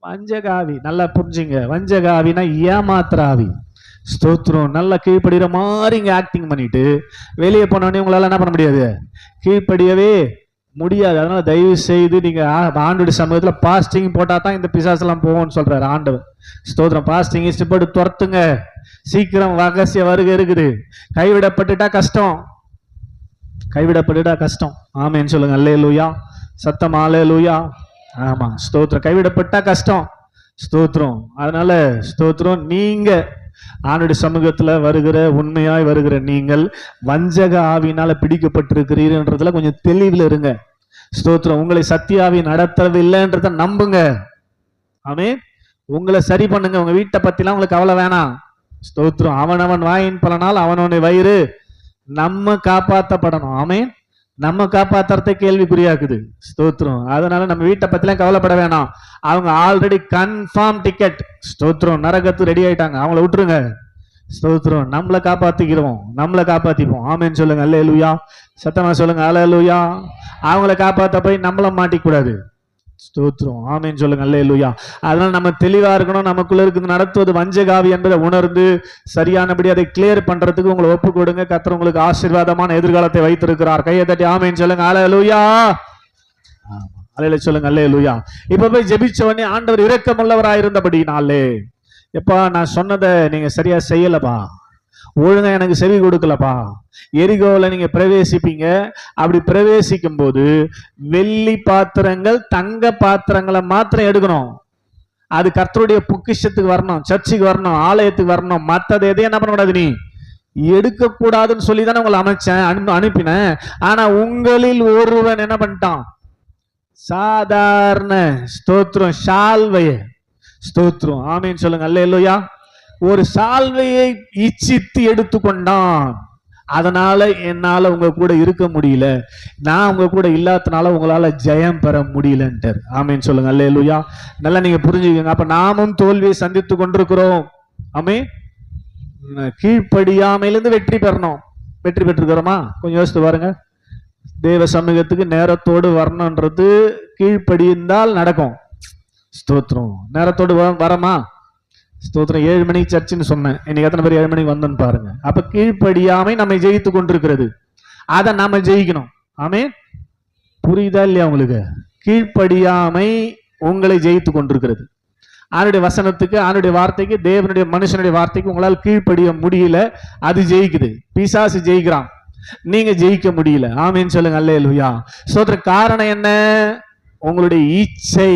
வஞ்சகாவி. நல்லா புரிஞ்சுங்க, வஞ்சகாவினா ஏமாத்துறாவி. ஸ்தோத்திரம். நல்லா கீழ்படுகிற மாதிரி இங்க ஆக்டிங் பண்ணிட்டு வெளியே போனோடனே உங்களால என்ன பண்ண முடியாது, கீழ்படியவே முடியாது. அதனால தயவு செய்து நீங்க ஆண்டோட சமூகத்துல பாஸ்டிங் போட்டா தான் இந்த பிசாசெல்லாம் போகும்னு சொல்றாரு ஆண்டவர். ஸ்தோத்திரம். பாஸ்டிங் இஷ்டப்பட்டு துரத்துங்க, சீக்கிரம் ரகசிய வருகை இருக்குது. கைவிடப்பட்டுட்டா கஷ்டம், கைவிடப்பட்டுட்டா கஷ்டம். ஆமேன்னு சொல்லுங்க. அல்லேலூயா. சத்தம் அல்லேலூயா. ஆமா ஸ்தோத்திரம். கைவிடப்பட்டா கஷ்டம். ஸ்தோத்திரம். அதனால ஸ்தோத்திரம், நீங்க ஆண்டுடைய சமூகத்துல வருகிற உண்மையாய் வருகிற நீங்கள் வஞ்சக ஆவியினால பிடிக்கப்பட்டிருக்கிறீர்கள்ன்றதுல கொஞ்சம் தெளிவில் இருங்க. ஸ்தோத்திரம். உங்களை சத்தியாவி நடத்தவில்லைன்றத நம்புங்க. ஆமென். உங்களை சரி பண்ணுங்க. உங்க வீட்டை பத்திலாம் உங்களுக்கு கவலை வேணாம். ஸ்தோத்திரம். அவனவன் வாயின் பலனால் அவனவனை வயிறு நம்ம காப்பாற்றப்படணும். ஆமென். நம்ம காப்பாத்துறதை கேள்விக்குறியாக்குது. ஸ்தோத்திரம். அதனால நம்ம வீட்டை பத்திலாம் கவலைப்பட வேணாம். அவங்க ஆல்ரெடி கன்ஃபார்ம் டிக்கெட். ஸ்தோத்திரம். நரகத்து ரெடி ஆயிட்டாங்க, அவங்கள விட்டுருங்க. ஸ்தோத்திரம். நம்மளை காப்பாத்திக்கிறோம், நம்மளை காப்பாத்திப்போம். ஆமேன்னு சொல்லுங்க. அல்லேலூயா. சத்தமா சொல்லுங்க. அல்லேலூயா. அவங்கள காப்பாத்த போய் நம்மள மாட்டிக்க கூடாது. ஸ்தோத்திரம். ஆமேன்னு சொல்லுங்க. அல்லேலூயா. அதனால நம்ம தெளிவா இருக்கணும். நமக்குள்ள இருக்குது நடத்துவது வஞ்சகாவி என்பதை உணர்ந்து சரியானபடி அதை கிளியர் பண்றதுக்கு உங்களை ஒப்பு கொடுங்க. கர்த்தர் உங்களுக்கு ஆசீர்வாதமான எதிர்காலத்தை வைத்திருக்கிறார். கையை தட்டி ஆமேன்னு சொல்லுங்க. அல்லேலூயா. அல்லேலூயா சொல்லுங்க. அல்லேலூயா. இப்ப போய் ஜெபிச்ச உடனே ஆண்டவர் இரக்கமுள்ளவராய் இருந்தபடினாலே, எப்பா நான் சொன்னதை நீங்க சரியா செய்யலப்பா, ஒழுங்கா எனக்கு செவி கொடுக்கலப்பா. எரிகோவில் நீங்க பிரவேசிப்பீங்க. அப்படி பிரவேசிக்கும் போது வெள்ளி பாத்திரங்கள் தங்க பாத்திரங்களை மாத்திரம் எடுக்கணும். அது கர்த்தருடைய பொக்கிஷத்துக்கு வரணும், சர்ச்சுக்கு வரணும், ஆலயத்துக்கு வரணும். மற்றது எதையும் என்ன பண்ணக்கூடாது, நீ எடுக்க கூடாதுன்னு சொல்லி தானே உங்களை அமைச்சேன், அனுப்பினேன். ஆனா உங்களில் ஒருவன் என்ன பண்ணிட்டான், சாதாரண ஸ்தோத்திரம் சால்வைய, ஸ்தோத்திரம் ஆமேன்னு சொல்லுங்க. அல்லேலூயா. ஒரு சால்வையை இச்சித்து எடுத்துக்கொண்டான். அதனால என்னால உங்க கூட இருக்க முடியல, நான் உங்க கூட இல்லாதனால உங்களால ஜெயம் பெற முடியலன்ட்டார். ஆமேன்னு சொல்லுங்க. அல்லேலூயா. நல்லா நீங்க புரிஞ்சுக்கோங்க. அப்ப நாமும் தோல்வியை சந்தித்து கொண்டிருக்கிறோம். ஆமே. கீழ்ப்படியாமையிலிருந்து வெற்றி பெறணும். வெற்றி பெற்றிருக்கிறோமா? கொஞ்சம் யோசித்து பாருங்க. தேவ சமூகத்துக்கு நேரத்தோடு வரணுன்றது கீழ்ப்படிந்தால் நடக்கும். ஸ்தோத்திரம். நேரத்தோடு வரமா? ஸ்தோத்திரம். 7 மணிக்கு சர்ச்சுன்னு சொன்னேன், இன்னைக்கு எத்தனை பேர் 7 மணிக்கு வந்தோன்னு பாருங்க. அப்ப கீழ்ப்படியாமை நம்மை ஜெயித்து கொண்டிருக்கிறது, அதை நாம ஜெயிக்கணும். ஆமே. புரியுதா இல்லையா உங்களுக்கு? கீழ்ப்படியாமை உங்களை ஜெயித்து கொண்டிருக்கிறது. ஆனுடைய வசனத்துக்கு, ஆனுடைய வார்த்தைக்கு, தேவனுடைய மனுஷனுடைய வார்த்தைக்கு உங்களால் கீழ்ப்படிய முடியல, அது ஜெயிக்குது. பிசாசு ஜெயிக்கிறான், நீங்க ஜெயிக்க முடியல. ஆமேன்னு சொல்லுங்க. அல்லேலூயா. ஸ்தோத்திரம். காரணம் என்ன? உங்களுடைய இச்சை.